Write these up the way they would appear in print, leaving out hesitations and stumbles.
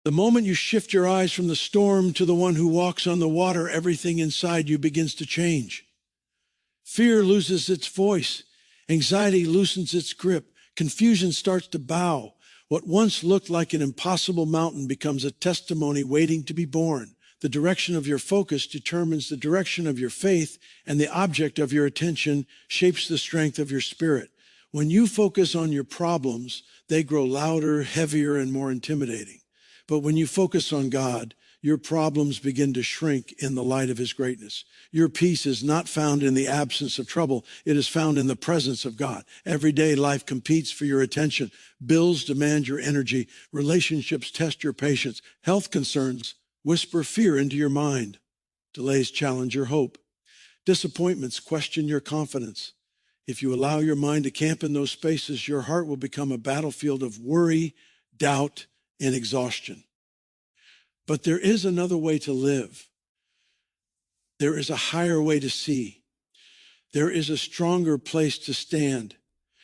The moment you shift your eyes from the storm to the one who walks on the water, everything inside you begins to change. Fear loses its voice. Anxiety loosens its grip. Confusion starts to bow. What once looked like an impossible mountain becomes a testimony waiting to be born. The direction of your focus determines the direction of your faith, and the object of your attention shapes the strength of your spirit. When you focus on your problems, they grow louder, heavier, and more intimidating. But when you focus on God, your problems begin to shrink in the light of his greatness. Your peace is not found in the absence of trouble. It is found in the presence of God. Every day, life competes for your attention. Bills demand your energy. Relationships test your patience. Health concerns whisper fear into your mind. Delays challenge your hope. Disappointments question your confidence. If you allow your mind to camp in those spaces, your heart will become a battlefield of worry, doubt, and exhaustion. But there is another way to live. There is a higher way to see. There is a stronger place to stand.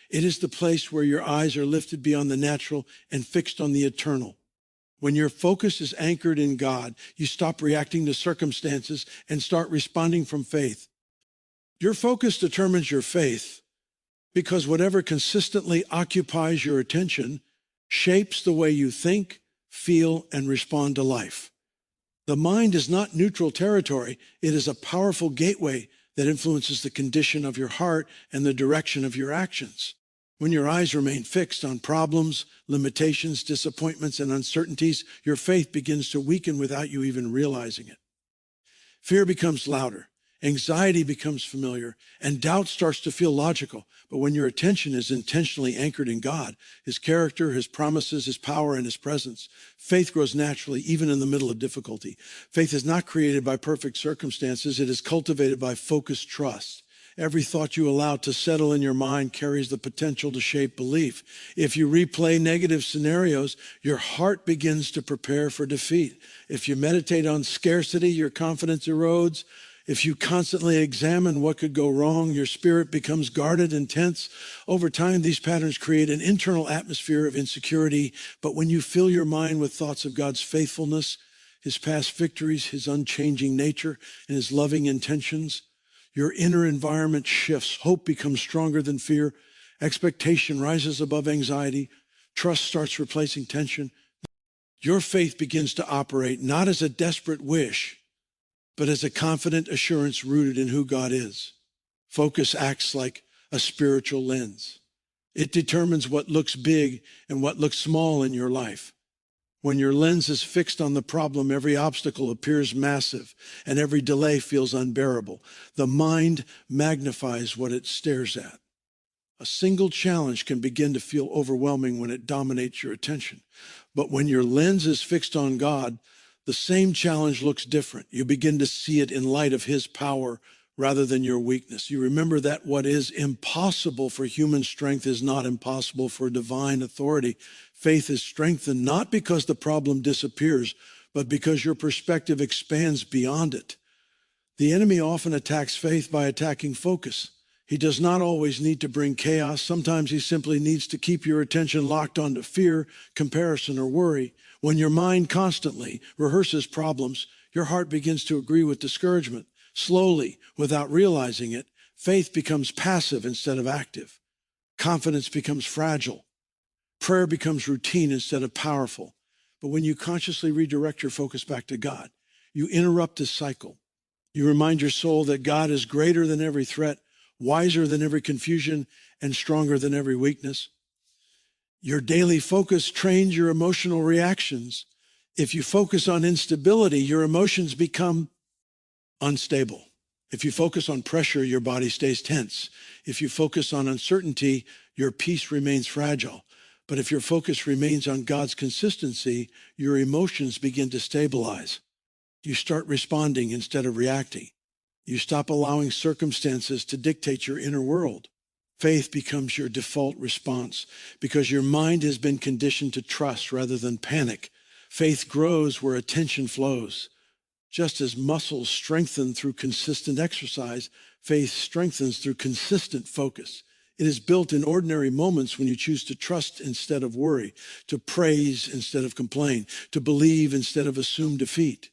It is the place where your eyes are lifted beyond the natural and fixed on the eternal. When your focus is anchored in God, you stop reacting to circumstances and start responding from faith. Your focus determines your faith because whatever consistently occupies your attention shapes the way you think, feel, and respond to life. The mind is not neutral territory. It is a powerful gateway that influences the condition of your heart and the direction of your actions. When your eyes remain fixed on problems, limitations, disappointments, and uncertainties, your faith begins to weaken without you even realizing it. Fear becomes louder. Anxiety becomes familiar, and doubt starts to feel logical. But when your attention is intentionally anchored in God, his character, his promises, his power, and his presence, faith grows naturally, even in the middle of difficulty. Faith is not created by perfect circumstances. It is cultivated by focused trust. Every thought you allow to settle in your mind carries the potential to shape belief. If you replay negative scenarios, your heart begins to prepare for defeat. If you meditate on scarcity, your confidence erodes. If you constantly examine what could go wrong, your spirit becomes guarded and tense. Over time, these patterns create an internal atmosphere of insecurity. But when you fill your mind with thoughts of God's faithfulness, his past victories, his unchanging nature, and his loving intentions, your inner environment shifts. Hope becomes stronger than fear. Expectation rises above anxiety. Trust starts replacing tension. Your faith begins to operate not as a desperate wish, but as a confident assurance rooted in who God is. Focus acts like a spiritual lens. It determines what looks big and what looks small in your life. When your lens is fixed on the problem, every obstacle appears massive and every delay feels unbearable. The mind magnifies what it stares at. A single challenge can begin to feel overwhelming when it dominates your attention. But when your lens is fixed on God, the same challenge looks different. You begin to see it in light of his power rather than your weakness. You remember that what is impossible for human strength is not impossible for divine authority. Faith is strengthened not because the problem disappears, but because your perspective expands beyond it. The enemy often attacks faith by attacking focus. He does not always need to bring chaos. Sometimes he simply needs to keep your attention locked onto fear, comparison, or worry. When your mind constantly rehearses problems, your heart begins to agree with discouragement. Slowly, without realizing it, faith becomes passive instead of active. Confidence becomes fragile. Prayer becomes routine instead of powerful. But when you consciously redirect your focus back to God, you interrupt this cycle. You remind your soul that God is greater than every threat, wiser than every confusion, and stronger than every weakness. Your daily focus trains your emotional reactions. If you focus on instability, your emotions become unstable. If you focus on pressure, your body stays tense. If you focus on uncertainty, your peace remains fragile. But if your focus remains on God's consistency, your emotions begin to stabilize. You start responding instead of reacting. You stop allowing circumstances to dictate your inner world. Faith becomes your default response because your mind has been conditioned to trust rather than panic. Faith grows where attention flows. Just as muscles strengthen through consistent exercise, faith strengthens through consistent focus. It is built in ordinary moments when you choose to trust instead of worry, to praise instead of complain, to believe instead of assume defeat.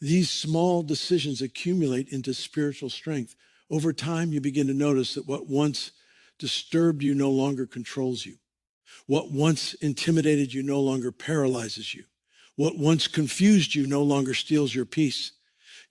These small decisions accumulate into spiritual strength. Over time, you begin to notice that what once disturbed you no longer controls you. What once intimidated you no longer paralyzes you. What once confused you no longer steals your peace.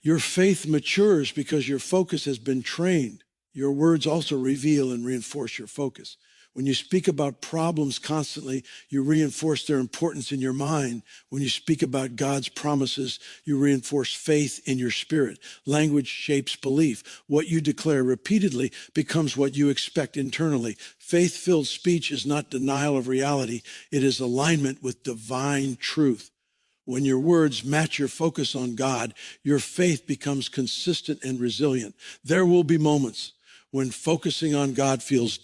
Your faith matures because your focus has been trained. Your words also reveal and reinforce your focus. When you speak about problems constantly, you reinforce their importance in your mind. When you speak about God's promises, you reinforce faith in your spirit. Language shapes belief. What you declare repeatedly becomes what you expect internally. Faith-filled speech is not denial of reality. It is alignment with divine truth. When your words match your focus on God, your faith becomes consistent and resilient. There will be moments when focusing on God feels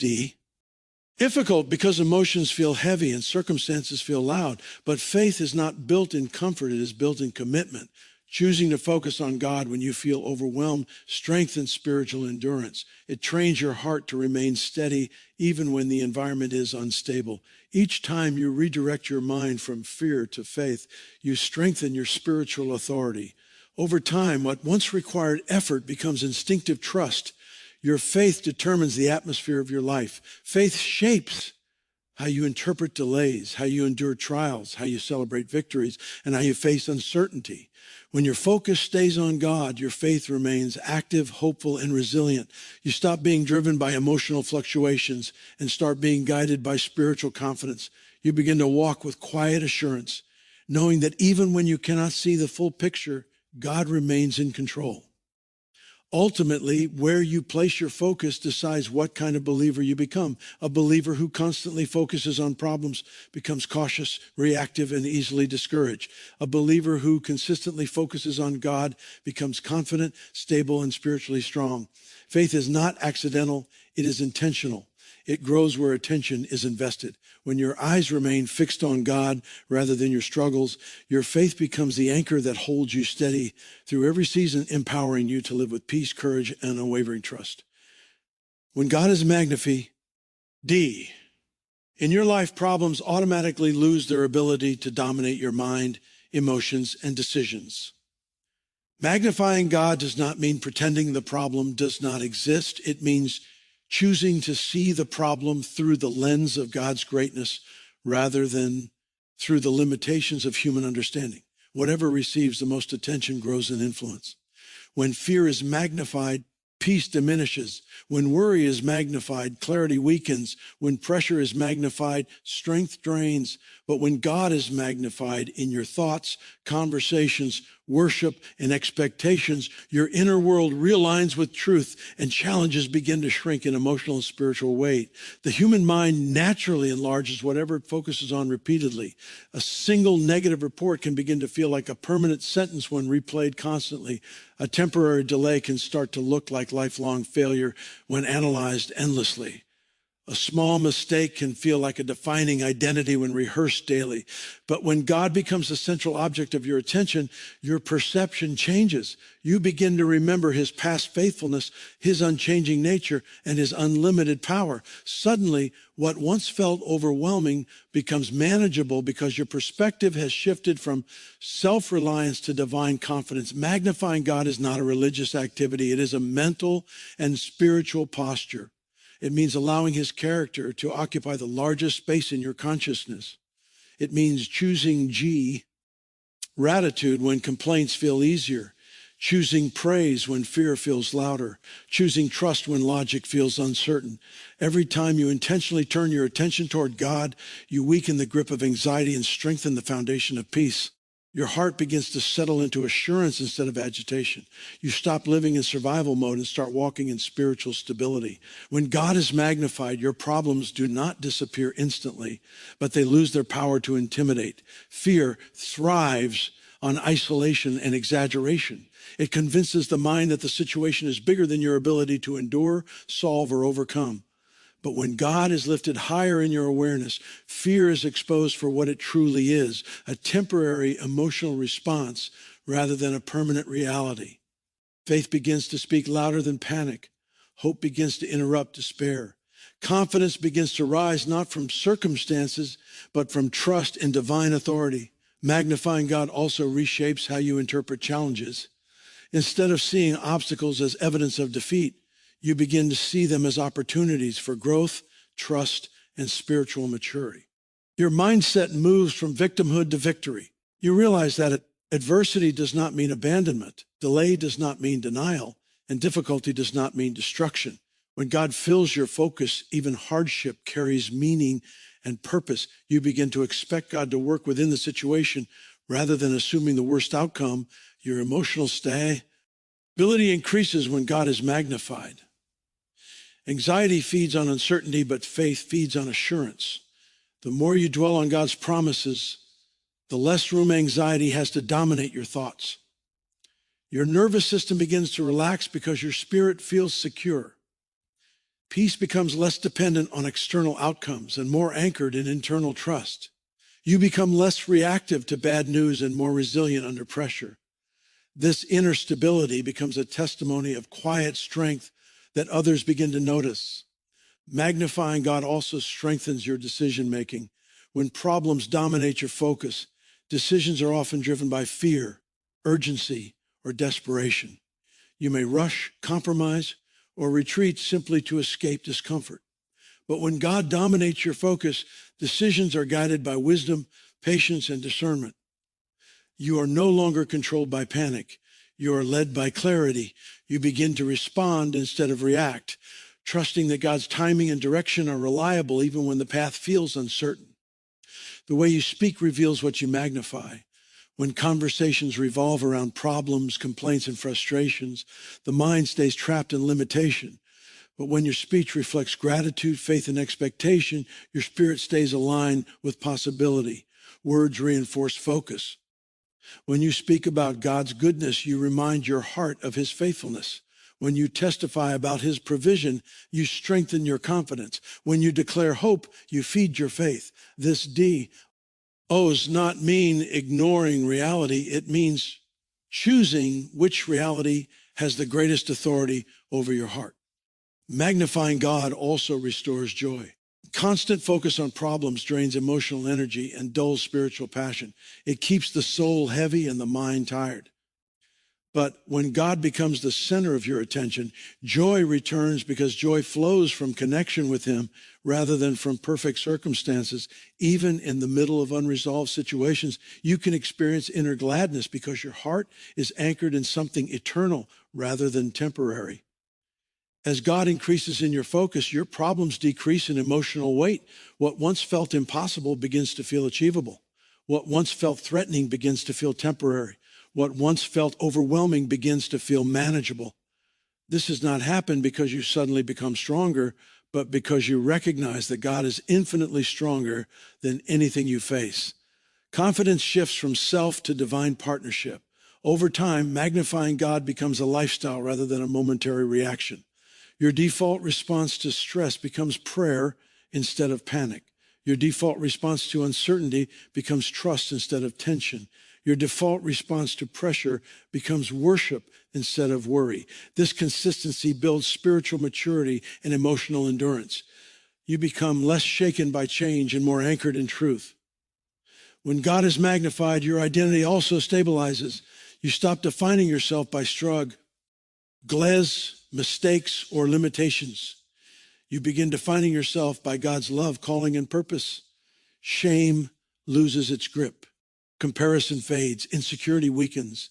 difficult because emotions feel heavy and circumstances feel loud. But faith is not built in comfort, it is built in commitment. Choosing to focus on God when you feel overwhelmed strengthens spiritual endurance. It trains your heart to remain steady even when the environment is unstable. Each time you redirect your mind from fear to faith, you strengthen your spiritual authority. Over time, what once required effort becomes instinctive trust. Your faith determines the atmosphere of your life. Faith shapes how you interpret delays, how you endure trials, how you celebrate victories, and how you face uncertainty. When your focus stays on God, your faith remains active, hopeful, and resilient. You stop being driven by emotional fluctuations and start being guided by spiritual confidence. You begin to walk with quiet assurance, knowing that even when you cannot see the full picture, God remains in control. Ultimately, where you place your focus decides what kind of believer you become. A believer who constantly focuses on problems becomes cautious, reactive, and easily discouraged. A believer who consistently focuses on God becomes confident, stable, and spiritually strong. Faith is not accidental, it is intentional. It grows where attention is invested. When your eyes remain fixed on God rather than your struggles, your faith becomes the anchor that holds you steady through every season, empowering you to live with peace, courage, and unwavering trust. When God is magnified, in your life, problems automatically lose their ability to dominate your mind, emotions, and decisions. Magnifying God does not mean pretending the problem does not exist. It means choosing to see the problem through the lens of God's greatness rather than through the limitations of human understanding. Whatever receives the most attention grows in influence. When fear is magnified, peace diminishes. When worry is magnified, clarity weakens. When pressure is magnified, strength drains. But when God is magnified in your thoughts, conversations, worship, and expectations, your inner world realigns with truth and challenges begin to shrink in emotional and spiritual weight. The human mind naturally enlarges whatever it focuses on repeatedly. A single negative report can begin to feel like a permanent sentence when replayed constantly. A temporary delay can start to look like lifelong failure when analyzed endlessly. A small mistake can feel like a defining identity when rehearsed daily. But when God becomes the central object of your attention, your perception changes. You begin to remember his past faithfulness, his unchanging nature, and his unlimited power. Suddenly, what once felt overwhelming becomes manageable because your perspective has shifted from self-reliance to divine confidence. Magnifying God is not a religious activity. It is a mental and spiritual posture. It means allowing his character to occupy the largest space in your consciousness. It means choosing gratitude when complaints feel easier, choosing praise when fear feels louder, choosing trust when logic feels uncertain. Every time you intentionally turn your attention toward God, you weaken the grip of anxiety and strengthen the foundation of peace. Your heart begins to settle into assurance instead of agitation. You stop living in survival mode and start walking in spiritual stability. When God is magnified, your problems do not disappear instantly, but they lose their power to intimidate. Fear thrives on isolation and exaggeration. It convinces the mind that the situation is bigger than your ability to endure, solve, or overcome. But when God is lifted higher in your awareness, fear is exposed for what it truly is, a temporary emotional response rather than a permanent reality. Faith begins to speak louder than panic. Hope begins to interrupt despair. Confidence begins to rise not from circumstances, but from trust in divine authority. Magnifying God also reshapes how you interpret challenges. Instead of seeing obstacles as evidence of defeat, you begin to see them as opportunities for growth, trust, and spiritual maturity. Your mindset moves from victimhood to victory. You realize that adversity does not mean abandonment, delay does not mean denial, and difficulty does not mean destruction. When God fills your focus, even hardship carries meaning and purpose. You begin to expect God to work within the situation rather than assuming the worst outcome. Your emotional stability increases when God is magnified. Anxiety feeds on uncertainty, but faith feeds on assurance. The more you dwell on God's promises, the less room anxiety has to dominate your thoughts. Your nervous system begins to relax because your spirit feels secure. Peace becomes less dependent on external outcomes and more anchored in internal trust. You become less reactive to bad news and more resilient under pressure. This inner stability becomes a testimony of quiet strength that others begin to notice. Magnifying God also strengthens your decision-making. When problems dominate your focus, decisions are often driven by fear, urgency, or desperation. You may rush, compromise, or retreat simply to escape discomfort. But when God dominates your focus, decisions are guided by wisdom, patience, and discernment. You are no longer controlled by panic. You are led by clarity. You begin to respond instead of react, trusting that God's timing and direction are reliable even when the path feels uncertain. The way you speak reveals what you magnify. When conversations revolve around problems, complaints, and frustrations, the mind stays trapped in limitation. But when your speech reflects gratitude, faith, and expectation, your spirit stays aligned with possibility. Words reinforce focus. When you speak about God's goodness, you remind your heart of his faithfulness. When you testify about his provision, you strengthen your confidence. When you declare hope, you feed your faith. This does not mean ignoring reality. It means choosing which reality has the greatest authority over your heart. Magnifying God also restores joy. Constant focus on problems drains emotional energy and dulls spiritual passion. It keeps the soul heavy and the mind tired. But when God becomes the center of your attention, joy returns because joy flows from connection with him rather than from perfect circumstances. Even in the middle of unresolved situations, you can experience inner gladness because your heart is anchored in something eternal rather than temporary. As God increases in your focus, your problems decrease in emotional weight. What once felt impossible begins to feel achievable. What once felt threatening begins to feel temporary. What once felt overwhelming begins to feel manageable. This has not happened because you suddenly become stronger, but because you recognize that God is infinitely stronger than anything you face. Confidence shifts from self to divine partnership. Over time, magnifying God becomes a lifestyle rather than a momentary reaction. Your default response to stress becomes prayer instead of panic. Your default response to uncertainty becomes trust instead of tension. Your default response to pressure becomes worship instead of worry. This consistency builds spiritual maturity and emotional endurance. You become less shaken by change and more anchored in truth. When God is magnified, your identity also stabilizes. You stop defining yourself by struggle, glaze, mistakes, or limitations. You begin defining yourself by God's love, calling, and purpose. Shame loses its grip. Comparison fades. Insecurity weakens.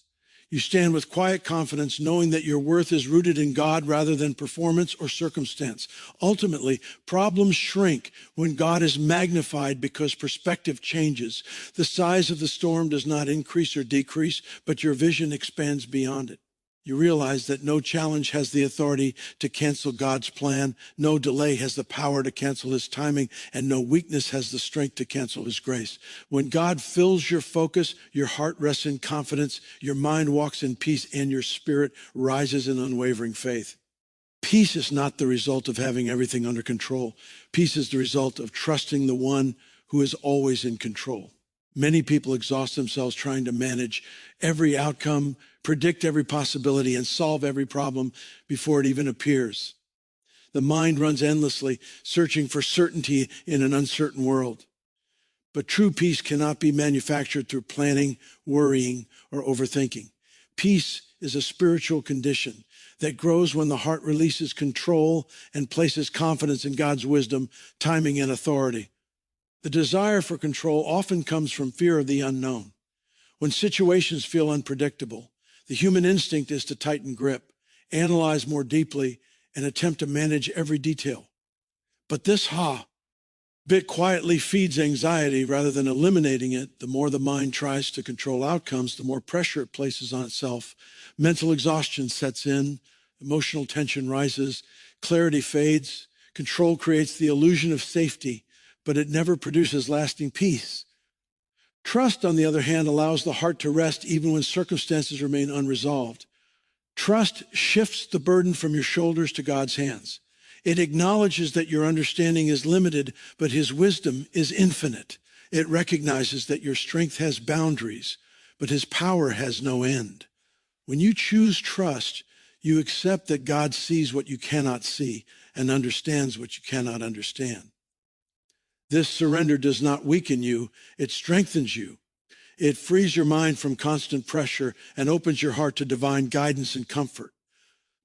You stand with quiet confidence, knowing that your worth is rooted in God rather than performance or circumstance. Ultimately, problems shrink when God is magnified because perspective changes. The size of the storm does not increase or decrease, but your vision expands beyond it. You realize that no challenge has the authority to cancel God's plan, no delay has the power to cancel his timing, and no weakness has the strength to cancel his grace. When God fills your focus, your heart rests in confidence, your mind walks in peace, and your spirit rises in unwavering faith. Peace is not the result of having everything under control. Peace is the result of trusting the one who is always in control. Many people exhaust themselves trying to manage every outcome, predict every possibility, and solve every problem before it even appears. The mind runs endlessly, searching for certainty in an uncertain world. But true peace cannot be manufactured through planning, worrying, or overthinking. Peace is a spiritual condition that grows when the heart releases control and places confidence in God's wisdom, timing, and authority. The desire for control often comes from fear of the unknown. When situations feel unpredictable, the human instinct is to tighten grip, analyze more deeply, and attempt to manage every detail. But this bit quietly feeds anxiety rather than eliminating it. The more the mind tries to control outcomes, the more pressure it places on itself. Mental exhaustion sets in, emotional tension rises, clarity fades. Control creates the illusion of safety, but it never produces lasting peace. Trust, on the other hand, allows the heart to rest even when circumstances remain unresolved. Trust shifts the burden from your shoulders to God's hands. It acknowledges that your understanding is limited, but his wisdom is infinite. It recognizes that your strength has boundaries, but his power has no end. When you choose trust, you accept that God sees what you cannot see and understands what you cannot understand. This surrender does not weaken you, it strengthens you. It frees your mind from constant pressure and opens your heart to divine guidance and comfort.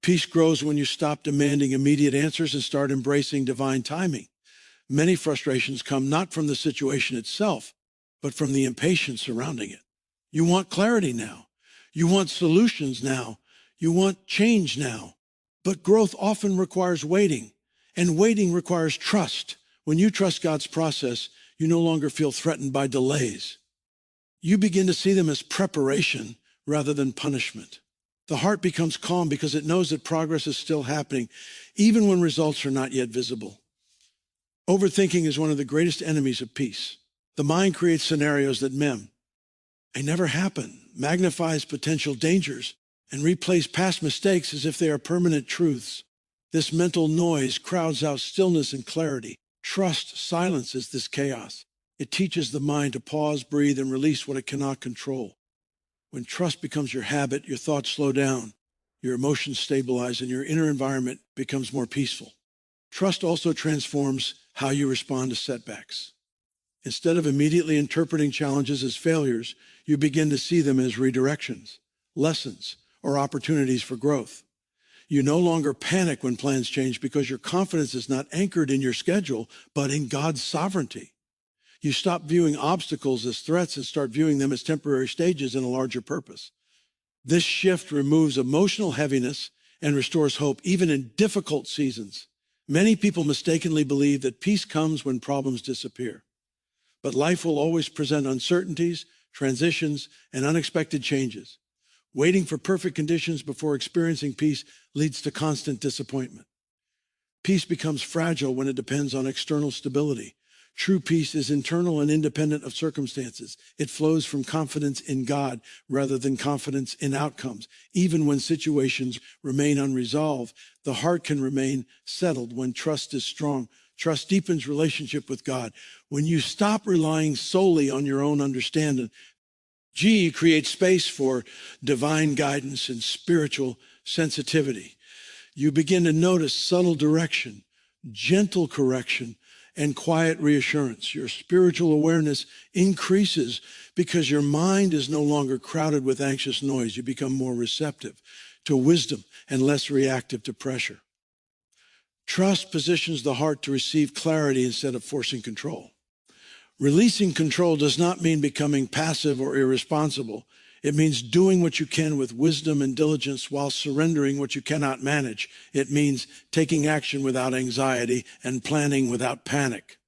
Peace grows when you stop demanding immediate answers and start embracing divine timing. Many frustrations come not from the situation itself, but from the impatience surrounding it. You want clarity now. You want solutions now. You want change now. But growth often requires waiting, and waiting requires trust. When you trust God's process, you no longer feel threatened by delays. You begin to see them as preparation rather than punishment. The heart becomes calm because it knows that progress is still happening, even when results are not yet visible. Overthinking is one of the greatest enemies of peace. The mind creates scenarios that may never happen, magnifies potential dangers, and replays past mistakes as if they are permanent truths. This mental noise crowds out stillness and clarity. Trust silences this chaos. It teaches the mind to pause, breathe, and release what it cannot control. When trust becomes your habit, your thoughts slow down, your emotions stabilize, and your inner environment becomes more peaceful. Trust also transforms how you respond to setbacks. Instead of immediately interpreting challenges as failures, you begin to see them as redirections, lessons, or opportunities for growth. You no longer panic when plans change because your confidence is not anchored in your schedule, but in God's sovereignty. You stop viewing obstacles as threats and start viewing them as temporary stages in a larger purpose. This shift removes emotional heaviness and restores hope, even in difficult seasons. Many people mistakenly believe that peace comes when problems disappear. But life will always present uncertainties, transitions, and unexpected changes. Waiting for perfect conditions before experiencing peace leads to constant disappointment. Peace becomes fragile when it depends on external stability. True peace is internal and independent of circumstances. It flows from confidence in God rather than confidence in outcomes. Even when situations remain unresolved, the heart can remain settled when trust is strong. Trust deepens relationship with God. When you stop relying solely on your own understanding, creates space for divine guidance and spiritual sensitivity. You begin to notice subtle direction, gentle correction, and quiet reassurance. Your spiritual awareness increases because your mind is no longer crowded with anxious noise. You become more receptive to wisdom and less reactive to pressure. Trust positions the heart to receive clarity instead of forcing control. Releasing control does not mean becoming passive or irresponsible. It means doing what you can with wisdom and diligence while surrendering what you cannot manage. It means taking action without anxiety and planning without panic.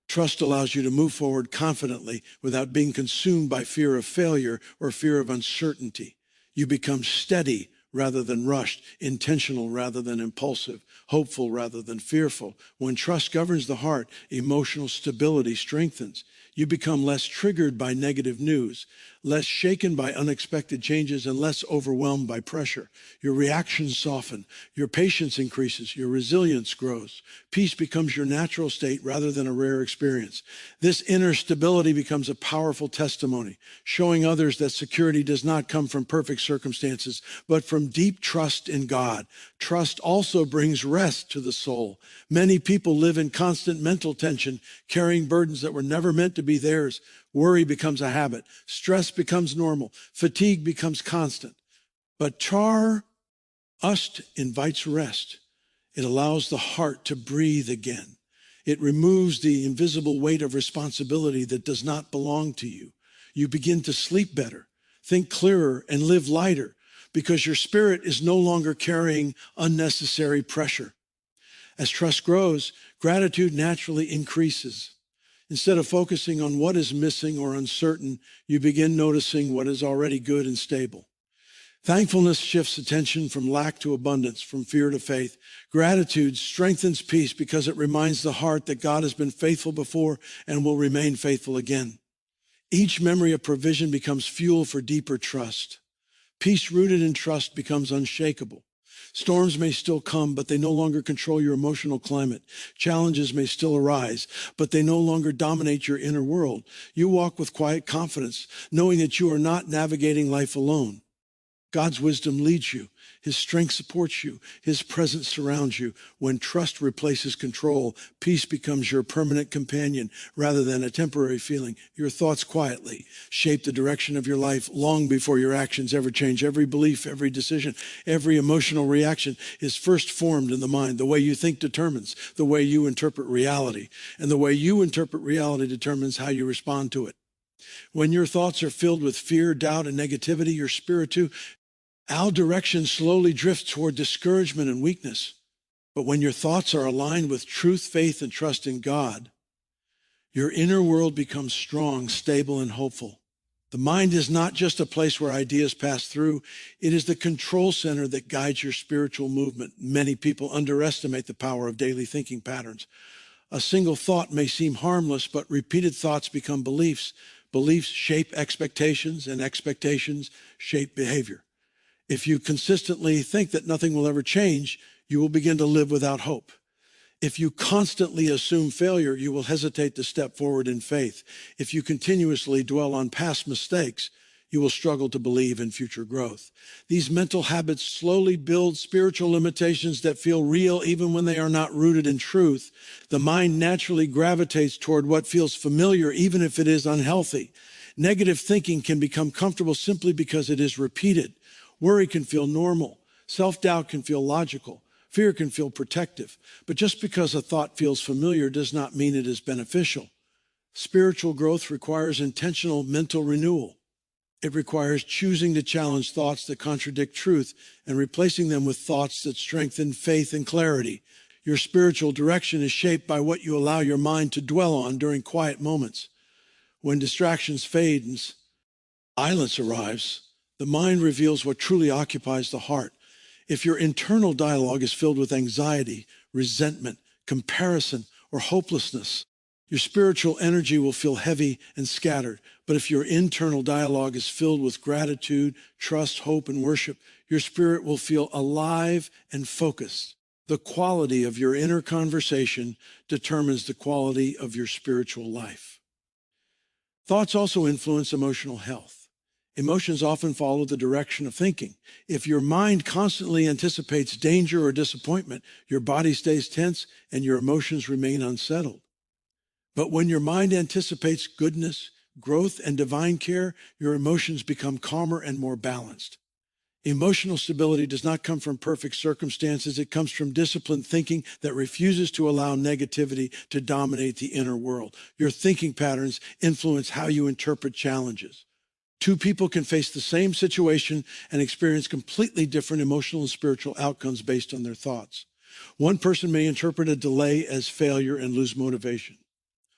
Trust allows you to move forward confidently without being consumed by fear of failure or fear of uncertainty. You become steady rather than rushed, intentional rather than impulsive, hopeful rather than fearful. When trust governs the heart, emotional stability strengthens. You become less triggered by negative news, less shaken by unexpected changes, and less overwhelmed by pressure. Your reactions soften, your patience increases, your resilience grows. Peace becomes your natural state rather than a rare experience. This inner stability becomes a powerful testimony, showing others that security does not come from perfect circumstances, but from deep trust in God. Trust also brings rest to the soul. Many people live in constant mental tension, carrying burdens that were never meant to be theirs. Worry becomes a habit. Stress becomes normal. Fatigue becomes constant. But trust invites rest. It allows the heart to breathe again. It removes the invisible weight of responsibility that does not belong to you. You begin to sleep better, think clearer, and live lighter because your spirit is no longer carrying unnecessary pressure. As trust grows, gratitude naturally increases. Instead of focusing on what is missing or uncertain, you begin noticing what is already good and stable. Thankfulness shifts attention from lack to abundance, from fear to faith. Gratitude strengthens peace because it reminds the heart that God has been faithful before and will remain faithful again. Each memory of provision becomes fuel for deeper trust. Peace rooted in trust becomes unshakable. Storms may still come, but they no longer control your emotional climate. Challenges may still arise, but they no longer dominate your inner world. You walk with quiet confidence, knowing that you are not navigating life alone. God's wisdom leads you. His strength supports you. His presence surrounds you. When trust replaces control, peace becomes your permanent companion rather than a temporary feeling. Your thoughts quietly shape the direction of your life long before your actions ever change. Every belief, every decision, every emotional reaction is first formed in the mind. The way you think determines the way you interpret reality, and the way you interpret reality determines how you respond to it. When your thoughts are filled with fear, doubt, and negativity, your spirit too, our direction slowly drifts toward discouragement and weakness. But when your thoughts are aligned with truth, faith, and trust in God, your inner world becomes strong, stable, and hopeful. The mind is not just a place where ideas pass through. It is the control center that guides your spiritual movement. Many people underestimate the power of daily thinking patterns. A single thought may seem harmless, but repeated thoughts become beliefs. Beliefs shape expectations, and expectations shape behavior. If you consistently think that nothing will ever change, you will begin to live without hope. If you constantly assume failure, you will hesitate to step forward in faith. If you continuously dwell on past mistakes, you will struggle to believe in future growth. These mental habits slowly build spiritual limitations that feel real even when they are not rooted in truth. The mind naturally gravitates toward what feels familiar, even if it is unhealthy. Negative thinking can become comfortable simply because it is repeated. Worry can feel normal. Self-doubt can feel logical. Fear can feel protective. But just because a thought feels familiar does not mean it is beneficial. Spiritual growth requires intentional mental renewal. It requires choosing to challenge thoughts that contradict truth and replacing them with thoughts that strengthen faith and clarity. Your spiritual direction is shaped by what you allow your mind to dwell on during quiet moments. When distractions fade and silence arrives, the mind reveals what truly occupies the heart. If your internal dialogue is filled with anxiety, resentment, comparison, or hopelessness, your spiritual energy will feel heavy and scattered. But if your internal dialogue is filled with gratitude, trust, hope, and worship, your spirit will feel alive and focused. The quality of your inner conversation determines the quality of your spiritual life. Thoughts also influence emotional health. Emotions often follow the direction of thinking. If your mind constantly anticipates danger or disappointment, your body stays tense and your emotions remain unsettled. But when your mind anticipates goodness, growth, and divine care, your emotions become calmer and more balanced. Emotional stability does not come from perfect circumstances. It comes from disciplined thinking that refuses to allow negativity to dominate the inner world. Your thinking patterns influence how you interpret challenges. Two people can face the same situation and experience completely different emotional and spiritual outcomes based on their thoughts. One person may interpret a delay as failure and lose motivation.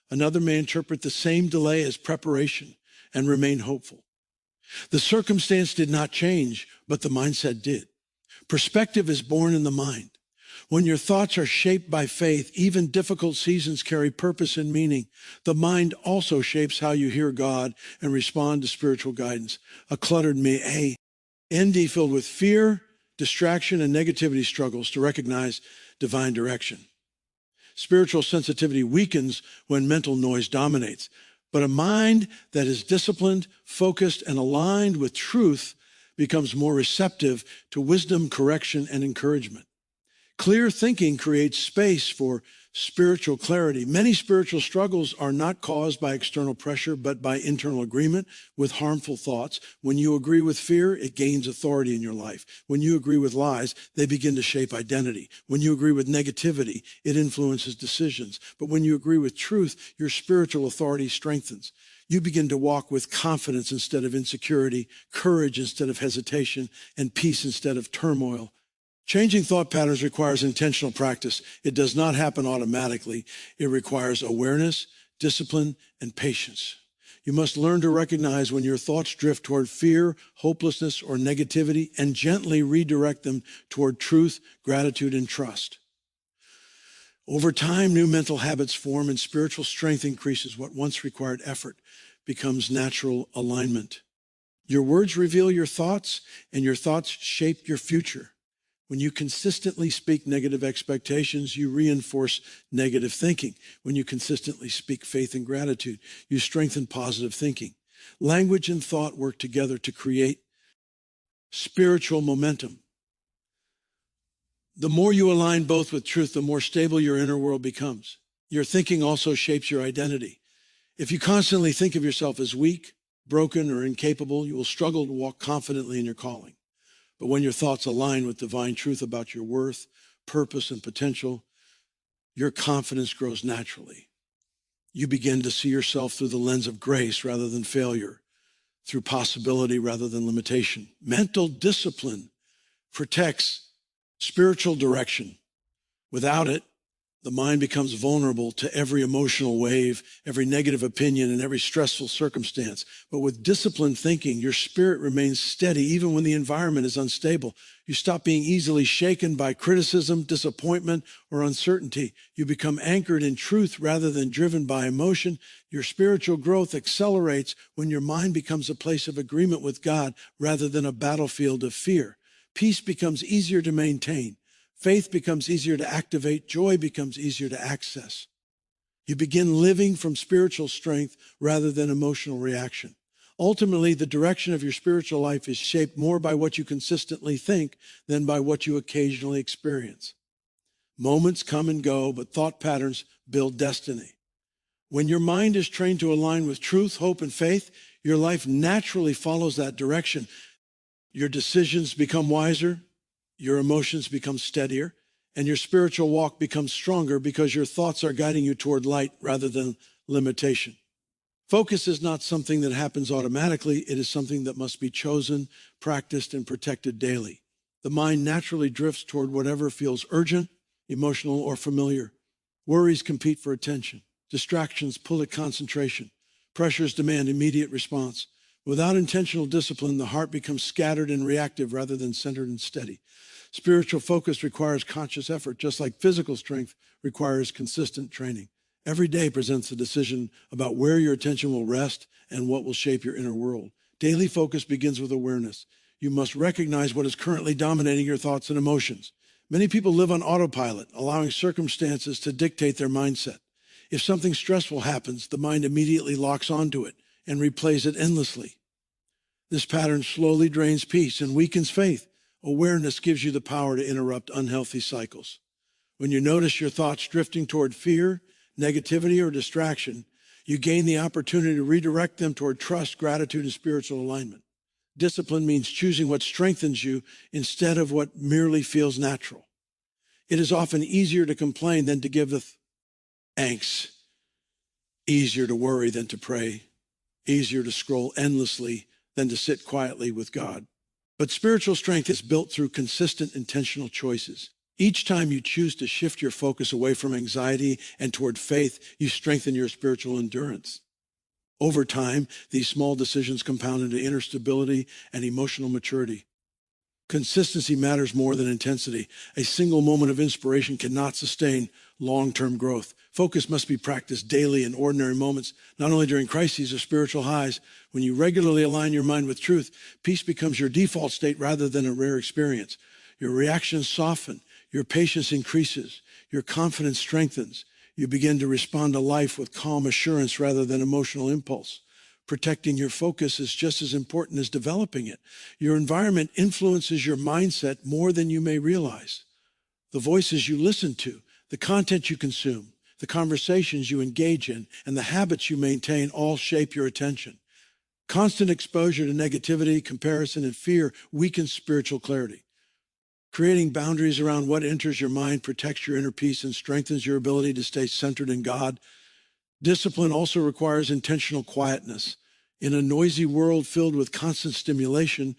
Another may interpret the same delay as preparation and remain hopeful. The circumstance did not change, but the mindset did. Perspective is born in the mind. When your thoughts are shaped by faith, even difficult seasons carry purpose and meaning. The mind also shapes how you hear God and respond to spiritual guidance. A cluttered ND filled with fear, distraction, and negativity struggles to recognize divine direction. Spiritual sensitivity weakens when mental noise dominates. But a mind that is disciplined, focused, and aligned with truth becomes more receptive to wisdom, correction, and encouragement. Clear thinking creates space for spiritual clarity. Many spiritual struggles are not caused by external pressure, but by internal agreement with harmful thoughts. When you agree with fear, it gains authority in your life. When you agree with lies, they begin to shape identity. When you agree with negativity, it influences decisions. But when you agree with truth, your spiritual authority strengthens. You begin to walk with confidence instead of insecurity, courage instead of hesitation, and peace instead of turmoil. Changing thought patterns requires intentional practice. It does not happen automatically. It requires awareness, discipline, and patience. You must learn to recognize when your thoughts drift toward fear, hopelessness, or negativity, and gently redirect them toward truth, gratitude, and trust. Over time, new mental habits form and spiritual strength increases. What once required effort becomes natural alignment. Your words reveal your thoughts, and your thoughts shape your future. When you consistently speak negative expectations, you reinforce negative thinking. When you consistently speak faith and gratitude, you strengthen positive thinking. Language and thought work together to create spiritual momentum. The more you align both with truth, the more stable your inner world becomes. Your thinking also shapes your identity. If you constantly think of yourself as weak, broken, or incapable, you will struggle to walk confidently in your calling. But when your thoughts align with divine truth about your worth, purpose, and potential, your confidence grows naturally. You begin to see yourself through the lens of grace rather than failure, through possibility rather than limitation. Mental discipline protects spiritual direction. Without it, the mind becomes vulnerable to every emotional wave, every negative opinion, and every stressful circumstance. But with disciplined thinking, your spirit remains steady even when the environment is unstable. You stop being easily shaken by criticism, disappointment, or uncertainty. You become anchored in truth rather than driven by emotion. Your spiritual growth accelerates when your mind becomes a place of agreement with God rather than a battlefield of fear. Peace becomes easier to maintain. Faith becomes easier to activate. Joy becomes easier to access. You begin living from spiritual strength rather than emotional reaction. Ultimately, the direction of your spiritual life is shaped more by what you consistently think than by what you occasionally experience. Moments come and go, but thought patterns build destiny. When your mind is trained to align with truth, hope, and faith, your life naturally follows that direction. Your decisions become wiser. Your emotions become steadier, and your spiritual walk becomes stronger because your thoughts are guiding you toward light rather than limitation. Focus is not something that happens automatically. It is something that must be chosen, practiced, and protected daily. The mind naturally drifts toward whatever feels urgent, emotional, or familiar. Worries compete for attention. Distractions pull at concentration. Pressures demand immediate response. Without intentional discipline, the heart becomes scattered and reactive rather than centered and steady. Spiritual focus requires conscious effort, just like physical strength requires consistent training. Every day presents a decision about where your attention will rest and what will shape your inner world. Daily focus begins with awareness. You must recognize what is currently dominating your thoughts and emotions. Many people live on autopilot, allowing circumstances to dictate their mindset. If something stressful happens, the mind immediately locks onto it and replays it endlessly. This pattern slowly drains peace and weakens faith. Awareness gives you the power to interrupt unhealthy cycles. When you notice your thoughts drifting toward fear, negativity, or distraction, you gain the opportunity to redirect them toward trust, gratitude, and spiritual alignment. Discipline means choosing what strengthens you instead of what merely feels natural. It is often easier to complain than to give thanks, easier to worry than to pray, easier to scroll endlessly than to sit quietly with God. But spiritual strength is built through consistent, intentional choices. Each time you choose to shift your focus away from anxiety and toward faith, you strengthen your spiritual endurance. Over time, these small decisions compound into inner stability and emotional maturity. Consistency matters more than intensity. A single moment of inspiration cannot sustain long-term growth. Focus must be practiced daily in ordinary moments, not only during crises or spiritual highs. When you regularly align your mind with truth, peace becomes your default state rather than a rare experience. Your reactions soften, your patience increases, your confidence strengthens. You begin to respond to life with calm assurance rather than emotional impulse. Protecting your focus is just as important as developing it. Your environment influences your mindset more than you may realize. The voices you listen to, the content you consume, the conversations you engage in, and the habits you maintain all shape your attention. Constant exposure to negativity, comparison, and fear weakens spiritual clarity. Creating boundaries around what enters your mind protects your inner peace and strengthens your ability to stay centered in God. Discipline also requires intentional quietness. In a noisy world filled with constant stimulation,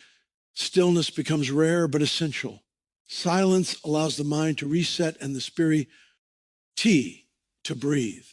stillness becomes rare but essential. Silence allows the mind to reset and the spirit to breathe.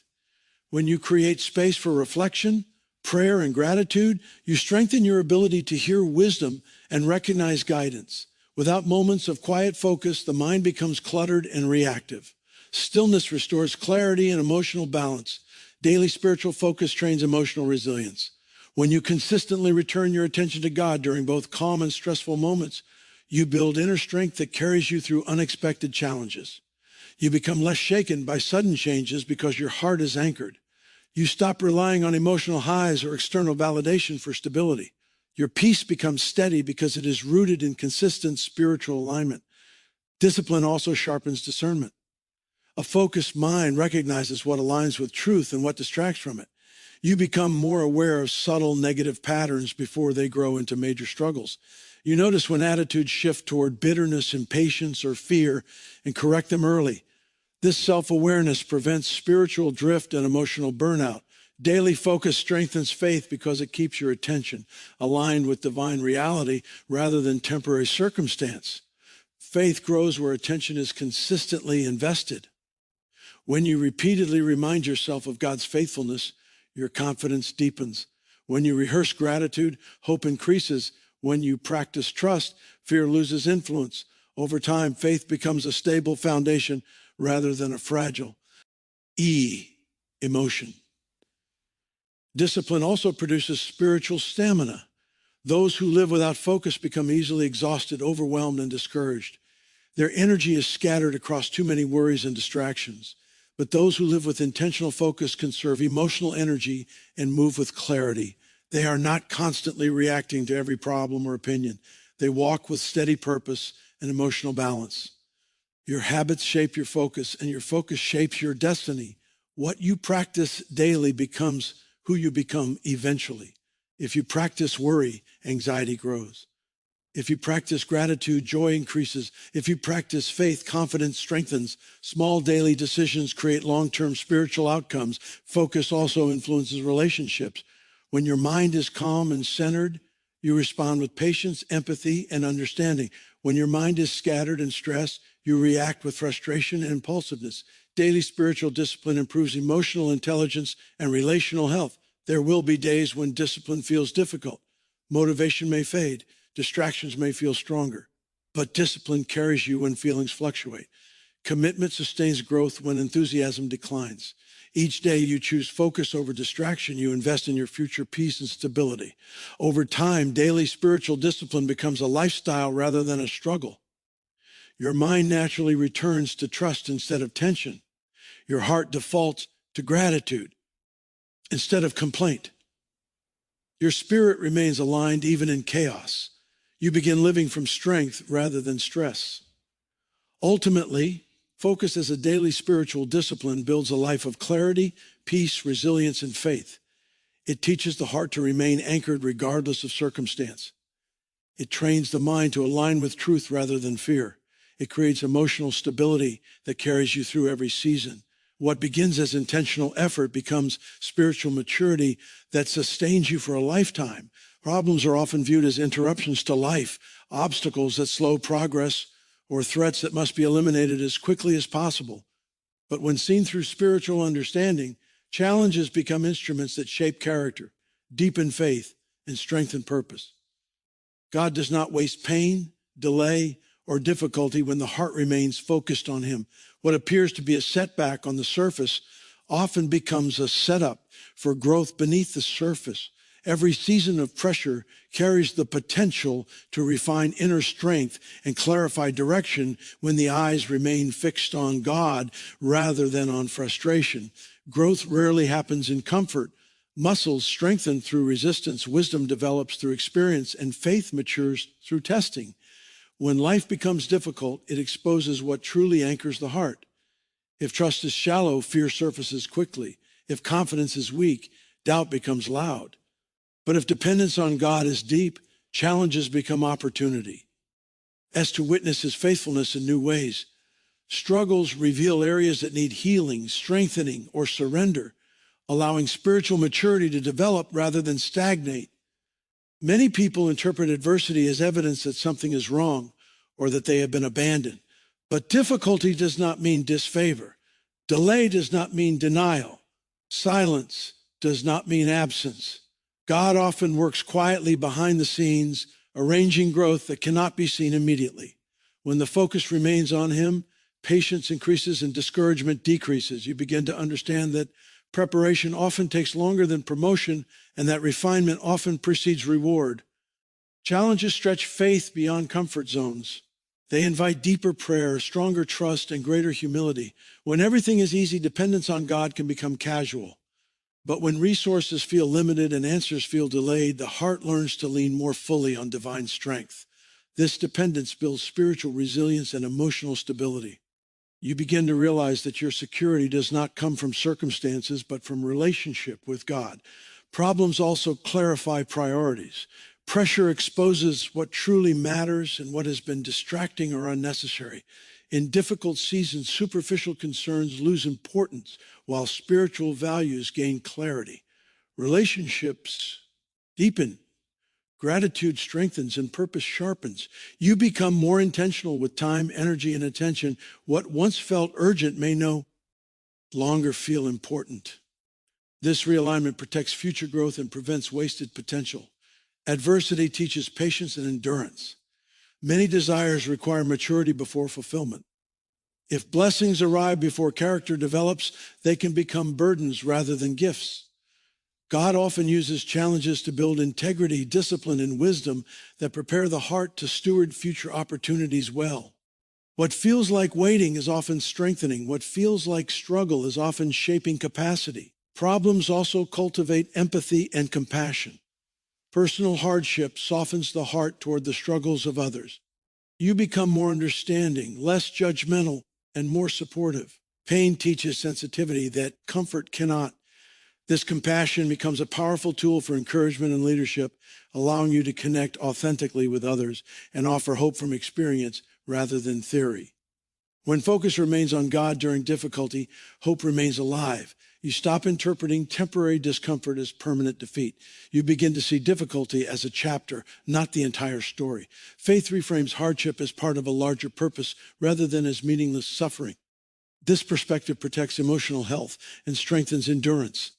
When you create space for reflection, prayer, and gratitude, you strengthen your ability to hear wisdom and recognize guidance. Without moments of quiet focus, the mind becomes cluttered and reactive. Stillness restores clarity and emotional balance. Daily spiritual focus trains emotional resilience. When you consistently return your attention to God during both calm and stressful moments, you build inner strength that carries you through unexpected challenges. You become less shaken by sudden changes because your heart is anchored. You stop relying on emotional highs or external validation for stability. Your peace becomes steady because it is rooted in consistent spiritual alignment. Discipline also sharpens discernment. A focused mind recognizes what aligns with truth and what distracts from it. You become more aware of subtle negative patterns before they grow into major struggles. You notice when attitudes shift toward bitterness, impatience, or fear and correct them early. This self-awareness prevents spiritual drift and emotional burnout. Daily focus strengthens faith because it keeps your attention aligned with divine reality rather than temporary circumstance. Faith grows where attention is consistently invested. When you repeatedly remind yourself of God's faithfulness, your confidence deepens. When you rehearse gratitude, hope increases. When you practice trust, fear loses influence. Over time, faith becomes a stable foundation rather than a fragile. Emotion. Discipline also produces spiritual stamina. Those who live without focus become easily exhausted, overwhelmed, and discouraged. Their energy is scattered across too many worries and distractions. But those who live with intentional focus conserve emotional energy and move with clarity. They are not constantly reacting to every problem or opinion. They walk with steady purpose and emotional balance. Your habits shape your focus, and your focus shapes your destiny. What you practice daily becomes who you become eventually. If you practice worry, anxiety grows. If you practice gratitude, joy increases. If you practice faith, confidence strengthens. Small daily decisions create long-term spiritual outcomes. Focus also influences relationships. When your mind is calm and centered, you respond with patience, empathy, and understanding. When your mind is scattered and stressed, you react with frustration and impulsiveness. Daily spiritual discipline improves emotional intelligence and relational health. There will be days when discipline feels difficult. Motivation may fade. Distractions may feel stronger, but discipline carries you when feelings fluctuate. Commitment sustains growth when enthusiasm declines. Each day you choose focus over distraction. You invest in your future peace and stability. Over time, daily spiritual discipline becomes a lifestyle rather than a struggle. Your mind naturally returns to trust instead of tension. Your heart defaults to gratitude instead of complaint. Your spirit remains aligned even in chaos. You begin living from strength rather than stress. Ultimately, focus as a daily spiritual discipline builds a life of clarity, peace, resilience, and faith. It teaches the heart to remain anchored regardless of circumstance. It trains the mind to align with truth rather than fear. It creates emotional stability that carries you through every season. What begins as intentional effort becomes spiritual maturity that sustains you for a lifetime. Problems are often viewed as interruptions to life, obstacles that slow progress, or threats that must be eliminated as quickly as possible. But when seen through spiritual understanding, challenges become instruments that shape character, deepen faith, and strengthen purpose. God does not waste pain, delay, or difficulty when the heart remains focused on him. What appears to be a setback on the surface often becomes a setup for growth beneath the surface. Every season of pressure carries the potential to refine inner strength and clarify direction when the eyes remain fixed on God rather than on frustration. Growth rarely happens in comfort. Muscles strengthen through resistance, wisdom develops through experience, and faith matures through testing. When life becomes difficult, it exposes what truly anchors the heart. If trust is shallow, fear surfaces quickly. If confidence is weak, doubt becomes loud. But if dependence on God is deep, challenges become opportunity. As to witness his faithfulness in new ways, struggles reveal areas that need healing, strengthening, or surrender, allowing spiritual maturity to develop rather than stagnate. Many people interpret adversity as evidence that something is wrong or that they have been abandoned. But difficulty does not mean disfavor. Delay does not mean denial. Silence does not mean absence. God often works quietly behind the scenes, arranging growth that cannot be seen immediately. When the focus remains on him, patience increases and discouragement decreases. You begin to understand that preparation often takes longer than promotion, and that refinement often precedes reward. Challenges stretch faith beyond comfort zones. They invite deeper prayer, stronger trust, and greater humility. When everything is easy, dependence on God can become casual. But when resources feel limited and answers feel delayed, the heart learns to lean more fully on divine strength. This dependence builds spiritual resilience and emotional stability. You begin to realize that your security does not come from circumstances, but from relationship with God. Problems also clarify priorities. Pressure exposes what truly matters and what has been distracting or unnecessary. In difficult seasons, superficial concerns lose importance, while spiritual values gain clarity. Relationships deepen. Gratitude strengthens and purpose sharpens. You become more intentional with time, energy, and attention. What once felt urgent may no longer feel important. This realignment protects future growth and prevents wasted potential. Adversity teaches patience and endurance. Many desires require maturity before fulfillment. If blessings arrive before character develops, they can become burdens rather than gifts. God often uses challenges to build integrity, discipline, and wisdom that prepare the heart to steward future opportunities well. What feels like waiting is often strengthening. What feels like struggle is often shaping capacity. Problems also cultivate empathy and compassion. Personal hardship softens the heart toward the struggles of others. You become more understanding, less judgmental, and more supportive. Pain teaches sensitivity that comfort cannot. This compassion becomes a powerful tool for encouragement and leadership, allowing you to connect authentically with others and offer hope from experience rather than theory. When focus remains on God during difficulty, hope remains alive. You stop interpreting temporary discomfort as permanent defeat. You begin to see difficulty as a chapter, not the entire story. Faith reframes hardship as part of a larger purpose rather than as meaningless suffering. This perspective protects emotional health and strengthens endurance.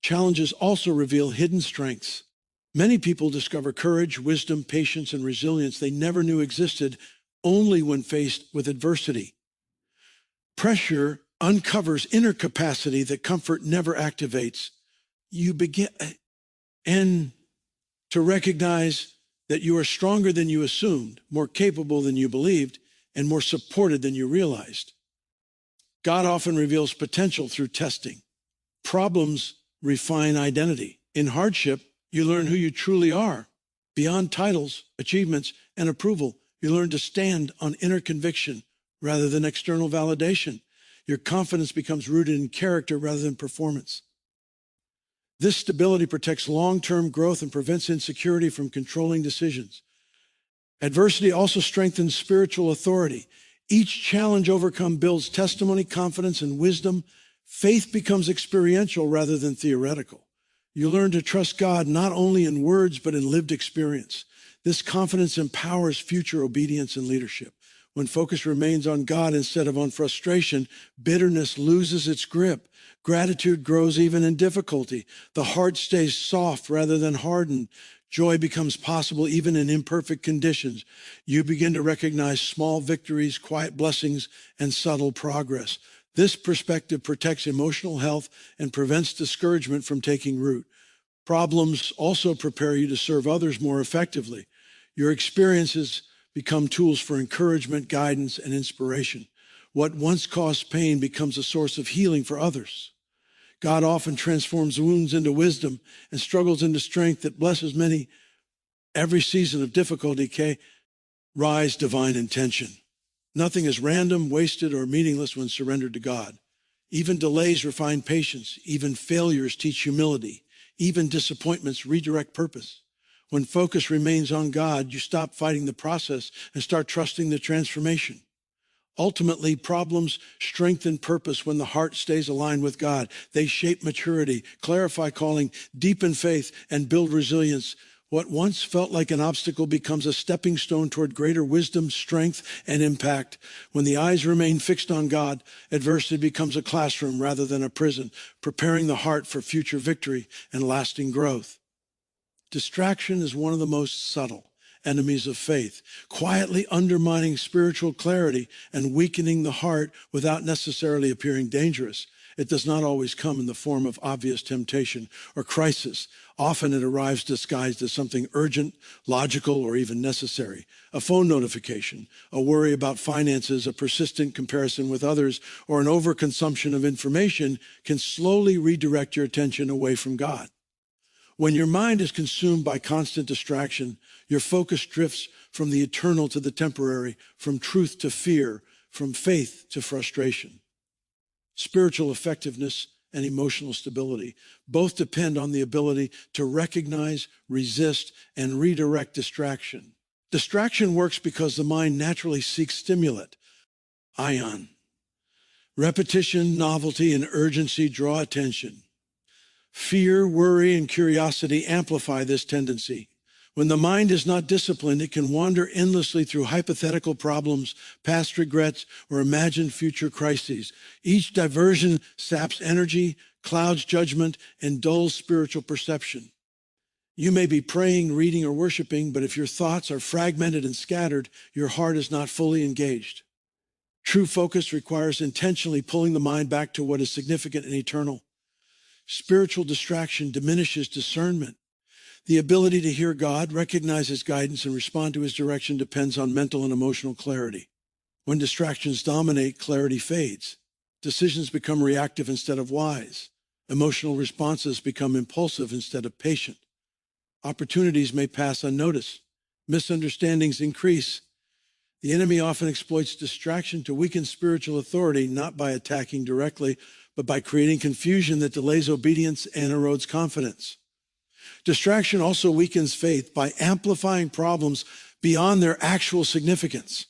Challenges also reveal hidden strengths. Many people discover courage, wisdom, patience, and resilience they never knew existed only when faced with adversity. Pressure uncovers inner capacity that comfort never activates. You begin to recognize that you are stronger than you assumed, more capable than you believed, and more supported than you realized. God often reveals potential through testing. Problems refine identity. In hardship, you learn who you truly are. Beyond titles, achievements, and approval, you learn to stand on inner conviction rather than external validation. Your confidence becomes rooted in character rather than performance. This stability protects long-term growth and prevents insecurity from controlling decisions. Adversity also strengthens spiritual authority. Each challenge overcome builds testimony, confidence, and wisdom. Faith becomes experiential rather than theoretical. You learn to trust God not only in words, but in lived experience. This confidence empowers future obedience and leadership. When focus remains on God instead of on frustration, bitterness loses its grip. Gratitude grows even in difficulty. The heart stays soft rather than hardened. Joy becomes possible even in imperfect conditions. You begin to recognize small victories, quiet blessings, and subtle progress. This perspective protects emotional health and prevents discouragement from taking root. Problems also prepare you to serve others more effectively. Your experiences become tools for encouragement, guidance, and inspiration. What once caused pain becomes a source of healing for others. God often transforms wounds into wisdom and struggles into strength that blesses many. Every season of difficulty can rise divine intention. Nothing is random, wasted, or meaningless when surrendered to God. Even delays refine patience. Even failures teach humility. Even disappointments redirect purpose. When focus remains on God, you stop fighting the process and start trusting the transformation. Ultimately, problems strengthen purpose when the heart stays aligned with God. They shape maturity, clarify calling, deepen faith, and build resilience. What once felt like an obstacle becomes a stepping stone toward greater wisdom, strength, and impact. When the eyes remain fixed on God, adversity becomes a classroom rather than a prison, preparing the heart for future victory and lasting growth. Distraction is one of the most subtle enemies of faith, quietly undermining spiritual clarity and weakening the heart without necessarily appearing dangerous. It does not always come in the form of obvious temptation or crisis. Often it arrives disguised as something urgent, logical, or even necessary. A phone notification, a worry about finances, a persistent comparison with others, or an overconsumption of information can slowly redirect your attention away from God. When your mind is consumed by constant distraction, your focus drifts from the eternal to the temporary, from truth to fear, from faith to frustration. Spiritual effectiveness and emotional stability both depend on the ability to recognize, resist, and redirect distraction. Distraction works because the mind naturally seeks stimulant, ion. Repetition, novelty, and urgency draw attention. Fear, worry, and curiosity amplify this tendency. When the mind is not disciplined, it can wander endlessly through hypothetical problems, past regrets, or imagined future crises. Each diversion saps energy, clouds judgment, and dulls spiritual perception. You may be praying, reading, or worshiping, but if your thoughts are fragmented and scattered, your heart is not fully engaged. True focus requires intentionally pulling the mind back to what is significant and eternal. Spiritual distraction diminishes discernment. The ability to hear God, recognize His guidance, and respond to His direction depends on mental and emotional clarity. When distractions dominate, clarity fades. Decisions become reactive instead of wise. Emotional responses become impulsive instead of patient. Opportunities may pass unnoticed. Misunderstandings increase. The enemy often exploits distraction to weaken spiritual authority, not by attacking directly, but by creating confusion that delays obedience and erodes confidence. Distraction also weakens faith by amplifying problems beyond their actual significance.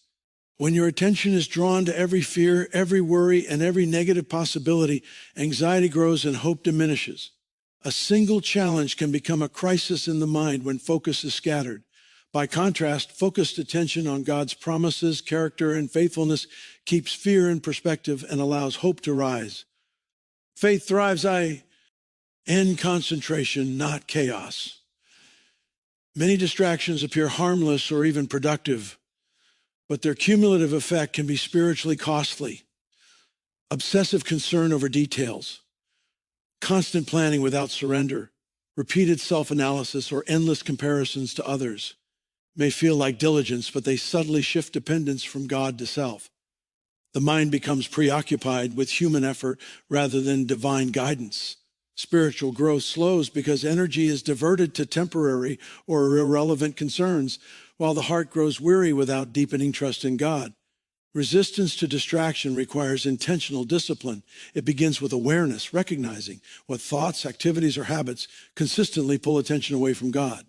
When your attention is drawn to every fear, every worry, and every negative possibility, anxiety grows and hope diminishes. A single challenge can become a crisis in the mind when focus is scattered. By contrast, focused attention on God's promises, character, and faithfulness keeps fear in perspective and allows hope to rise. Faith thrives in concentration, not chaos. Many distractions appear harmless or even productive, but their cumulative effect can be spiritually costly. Obsessive concern over details, constant planning without surrender, repeated self-analysis, or endless comparisons to others may feel like diligence, but they subtly shift dependence from God to self. The mind becomes preoccupied with human effort rather than divine guidance. Spiritual growth slows because energy is diverted to temporary or irrelevant concerns, while the heart grows weary without deepening trust in God. Resistance to distraction requires intentional discipline. It begins with awareness, recognizing what thoughts, activities, or habits consistently pull attention away from God.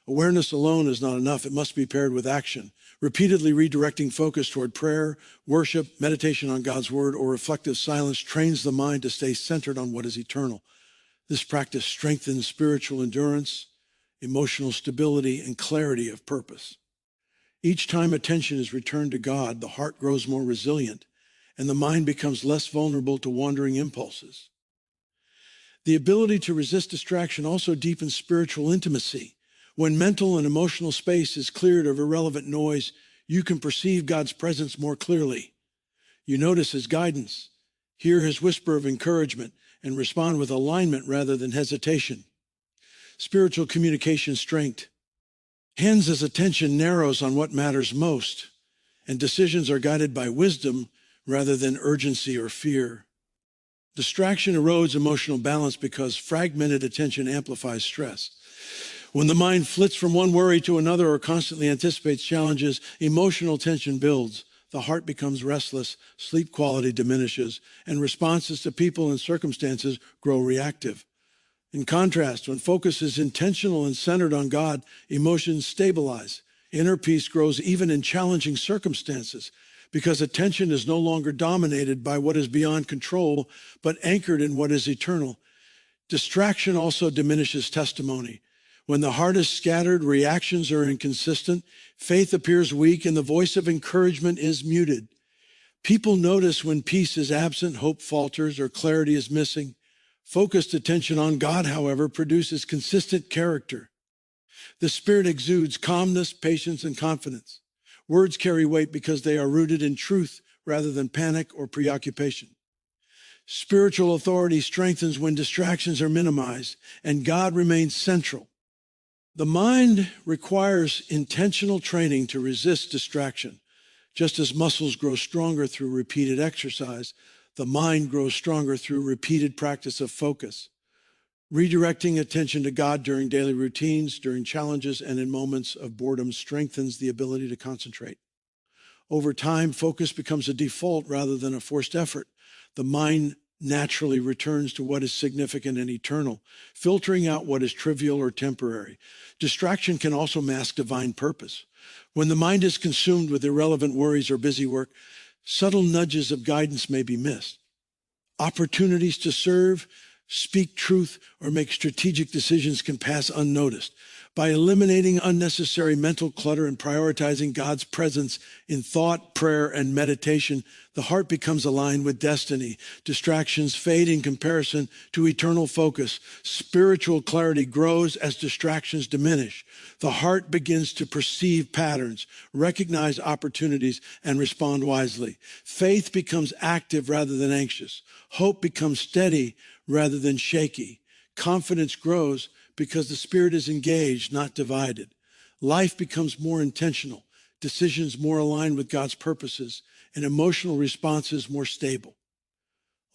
Awareness alone is not enough. It must be paired with action. Repeatedly redirecting focus toward prayer, worship, meditation on God's word, or reflective silence trains the mind to stay centered on what is eternal. This practice strengthens spiritual endurance, emotional stability, and clarity of purpose. Each time attention is returned to God, the heart grows more resilient, and the mind becomes less vulnerable to wandering impulses. The ability to resist distraction also deepens spiritual intimacy. When mental and emotional space is cleared of irrelevant noise, you can perceive God's presence more clearly. You notice his guidance, hear his whisper of encouragement, and respond with alignment rather than hesitation. Spiritual communication strength. Hens' attention narrows on what matters most, and decisions are guided by wisdom rather than urgency or fear. Distraction erodes emotional balance because fragmented attention amplifies stress. When the mind flits from one worry to another or constantly anticipates challenges, emotional tension builds. The heart becomes restless, sleep quality diminishes, and responses to people and circumstances grow reactive. In contrast, when focus is intentional and centered on God, emotions stabilize. Inner peace grows even in challenging circumstances because attention is no longer dominated by what is beyond control, but anchored in what is eternal. Distraction also diminishes testimony. When the heart is scattered, reactions are inconsistent, faith appears weak, and the voice of encouragement is muted. People notice when peace is absent, hope falters, or clarity is missing. Focused attention on God, however, produces consistent character. The Spirit exudes calmness, patience, and confidence. Words carry weight because they are rooted in truth rather than panic or preoccupation. Spiritual authority strengthens when distractions are minimized, and God remains central. The mind requires intentional training to resist distraction. Just as muscles grow stronger through repeated exercise, the mind grows stronger through repeated practice of focus. Redirecting attention to God during daily routines, during challenges, and in moments of boredom strengthens the ability to concentrate. Over time, focus becomes a default rather than a forced effort. The mind naturally returns to what is significant and eternal, filtering out what is trivial or temporary. Distraction can also mask divine purpose. When the mind is consumed with irrelevant worries or busy work, subtle nudges of guidance may be missed. Opportunities to serve, speak truth, or make strategic decisions can pass unnoticed. By eliminating unnecessary mental clutter and prioritizing God's presence in thought, prayer, and meditation, the heart becomes aligned with destiny. Distractions fade in comparison to eternal focus. Spiritual clarity grows as distractions diminish. The heart begins to perceive patterns, recognize opportunities, and respond wisely. Faith becomes active rather than anxious. Hope becomes steady rather than shaky. Confidence grows because the Spirit is engaged, not divided. Life becomes more intentional, decisions more aligned with God's purposes, and emotional responses more stable.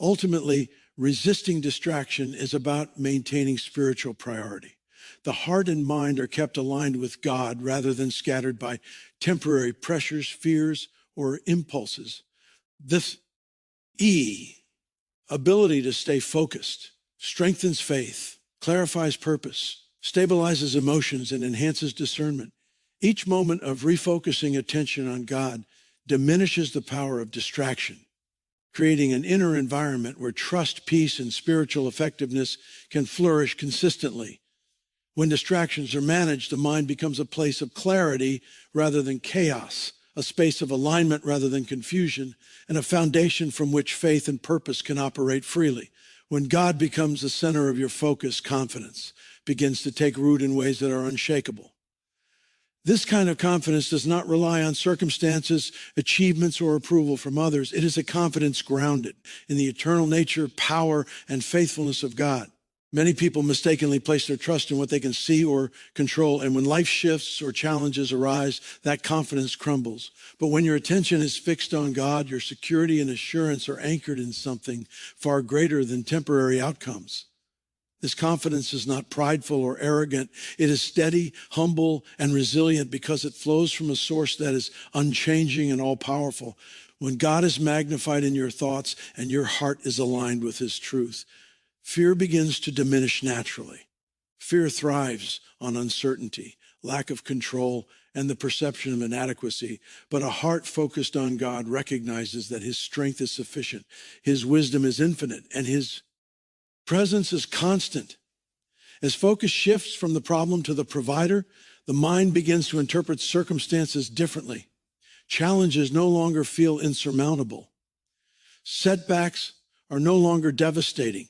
Ultimately, resisting distraction is about maintaining spiritual priority. The heart and mind are kept aligned with God rather than scattered by temporary pressures, fears, or impulses. This ability to stay focused strengthens faith, clarifies purpose, stabilizes emotions, and enhances discernment. Each moment of refocusing attention on God diminishes the power of distraction, creating an inner environment where trust, peace, and spiritual effectiveness can flourish consistently. When distractions are managed, the mind becomes a place of clarity rather than chaos, a space of alignment rather than confusion, and a foundation from which faith and purpose can operate freely. When God becomes the center of your focus, confidence begins to take root in ways that are unshakable. This kind of confidence does not rely on circumstances, achievements, or approval from others. It is a confidence grounded in the eternal nature, power, and faithfulness of God. Many people mistakenly place their trust in what they can see or control, and when life shifts or challenges arise, that confidence crumbles. But when your attention is fixed on God, your security and assurance are anchored in something far greater than temporary outcomes. This confidence is not prideful or arrogant. It is steady, humble, and resilient because it flows from a source that is unchanging and all-powerful. When God is magnified in your thoughts and your heart is aligned with his truth, fear begins to diminish naturally. Fear thrives on uncertainty, lack of control, and the perception of inadequacy. But a heart focused on God recognizes that his strength is sufficient, his wisdom is infinite, and his presence is constant. As focus shifts from the problem to the provider, the mind begins to interpret circumstances differently. Challenges no longer feel insurmountable. Setbacks are no longer devastating.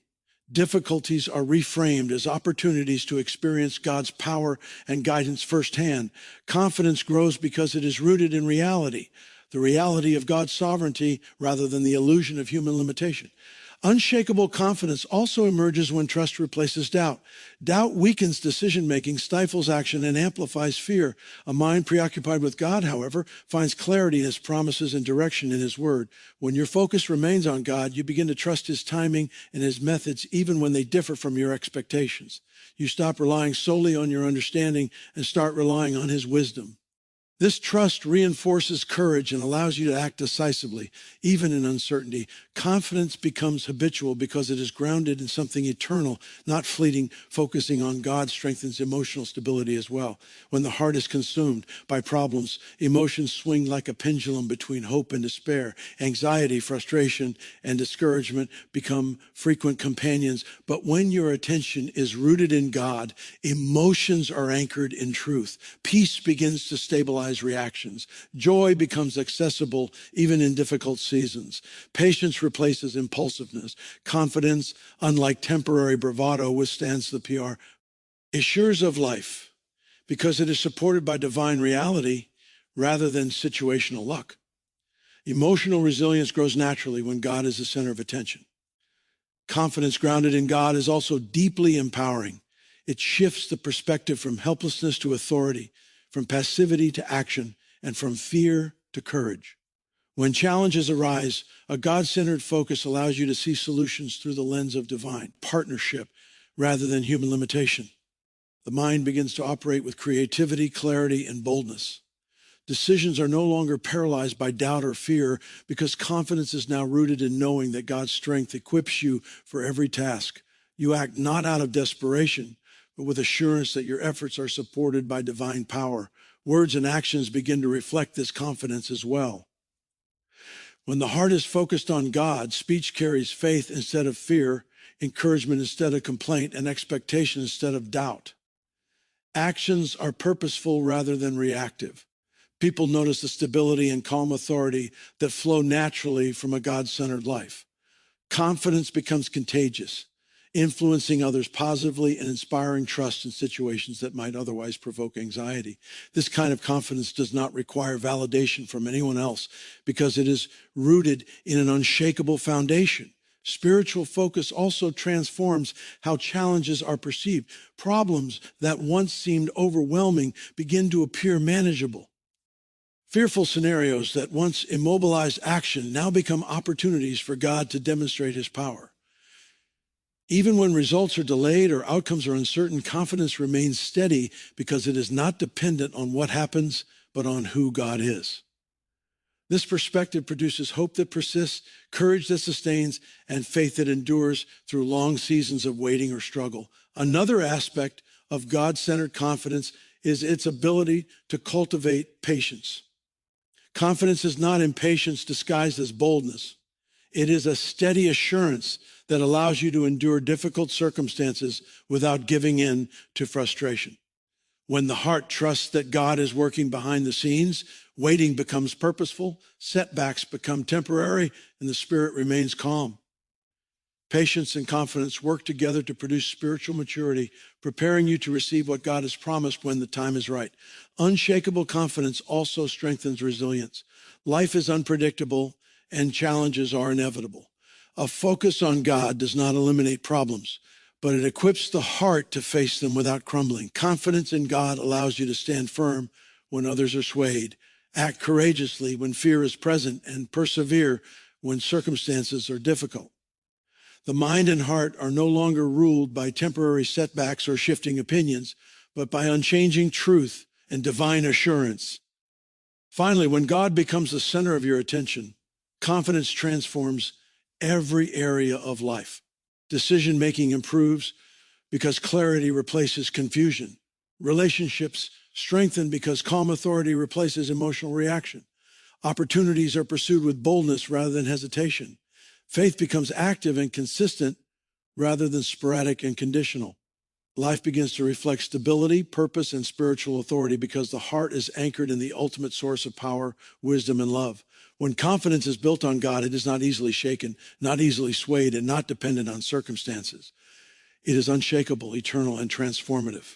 Difficulties are reframed as opportunities to experience God's power and guidance firsthand. Confidence grows because it is rooted in reality, the reality of God's sovereignty rather than the illusion of human limitation. Unshakable confidence also emerges when trust replaces doubt. Doubt weakens decision-making, stifles action, and amplifies fear. A mind preoccupied with God, however, finds clarity in His promises and direction in His Word. When your focus remains on God, you begin to trust His timing and His methods even when they differ from your expectations. You stop relying solely on your understanding and start relying on His wisdom. This trust reinforces courage and allows you to act decisively, even in uncertainty. Confidence becomes habitual because it is grounded in something eternal, not fleeting. Focusing on God strengthens emotional stability as well. When the heart is consumed by problems, emotions swing like a pendulum between hope and despair. Anxiety, frustration, and discouragement become frequent companions. But when your attention is rooted in God, emotions are anchored in truth. Peace begins to stabilize reactions. Joy becomes accessible even in difficult seasons. Patience replaces impulsiveness. Confidence, unlike temporary bravado, withstands the PR. Assures of life because it is supported by divine reality rather than situational luck. Emotional resilience grows naturally when God is the center of attention. Confidence grounded in God is also deeply empowering. It shifts the perspective from helplessness to authority, from passivity to action, and from fear to courage. When challenges arise, a God-centered focus allows you to see solutions through the lens of divine partnership rather than human limitation. The mind begins to operate with creativity, clarity, and boldness. Decisions are no longer paralyzed by doubt or fear because confidence is now rooted in knowing that God's strength equips you for every task. You act not out of desperation, but with assurance that your efforts are supported by divine power. Words and actions begin to reflect this confidence as well. When the heart is focused on God, speech carries faith instead of fear, encouragement instead of complaint, and expectation instead of doubt. Actions are purposeful rather than reactive. People notice the stability and calm authority that flow naturally from a God-centered life. Confidence becomes contagious, influencing others positively and inspiring trust in situations that might otherwise provoke anxiety. This kind of confidence does not require validation from anyone else because it is rooted in an unshakable foundation. Spiritual focus also transforms how challenges are perceived. Problems that once seemed overwhelming begin to appear manageable. Fearful scenarios that once immobilized action now become opportunities for God to demonstrate His power. Even when results are delayed or outcomes are uncertain, confidence remains steady because it is not dependent on what happens, but on who God is. This perspective produces hope that persists, courage that sustains, and faith that endures through long seasons of waiting or struggle. Another aspect of God-centered confidence is its ability to cultivate patience. Confidence is not impatience disguised as boldness. It is a steady assurance that allows you to endure difficult circumstances without giving in to frustration. When the heart trusts that God is working behind the scenes, waiting becomes purposeful, setbacks become temporary, and the spirit remains calm. Patience and confidence work together to produce spiritual maturity, preparing you to receive what God has promised when the time is right. Unshakable confidence also strengthens resilience. Life is unpredictable and challenges are inevitable. A focus on God does not eliminate problems, but it equips the heart to face them without crumbling. Confidence in God allows you to stand firm when others are swayed, act courageously when fear is present, and persevere when circumstances are difficult. The mind and heart are no longer ruled by temporary setbacks or shifting opinions, but by unchanging truth and divine assurance. Finally, when God becomes the center of your attention, confidence transforms every area of life. Decision-making improves because clarity replaces confusion. Relationships strengthen because calm authority replaces emotional reaction. Opportunities are pursued with boldness rather than hesitation. Faith becomes active and consistent rather than sporadic and conditional. Life begins to reflect stability, purpose, and spiritual authority because the heart is anchored in the ultimate source of power, wisdom, and love. When confidence is built on God, it is not easily shaken, not easily swayed, and not dependent on circumstances. It is unshakable, eternal, and transformative.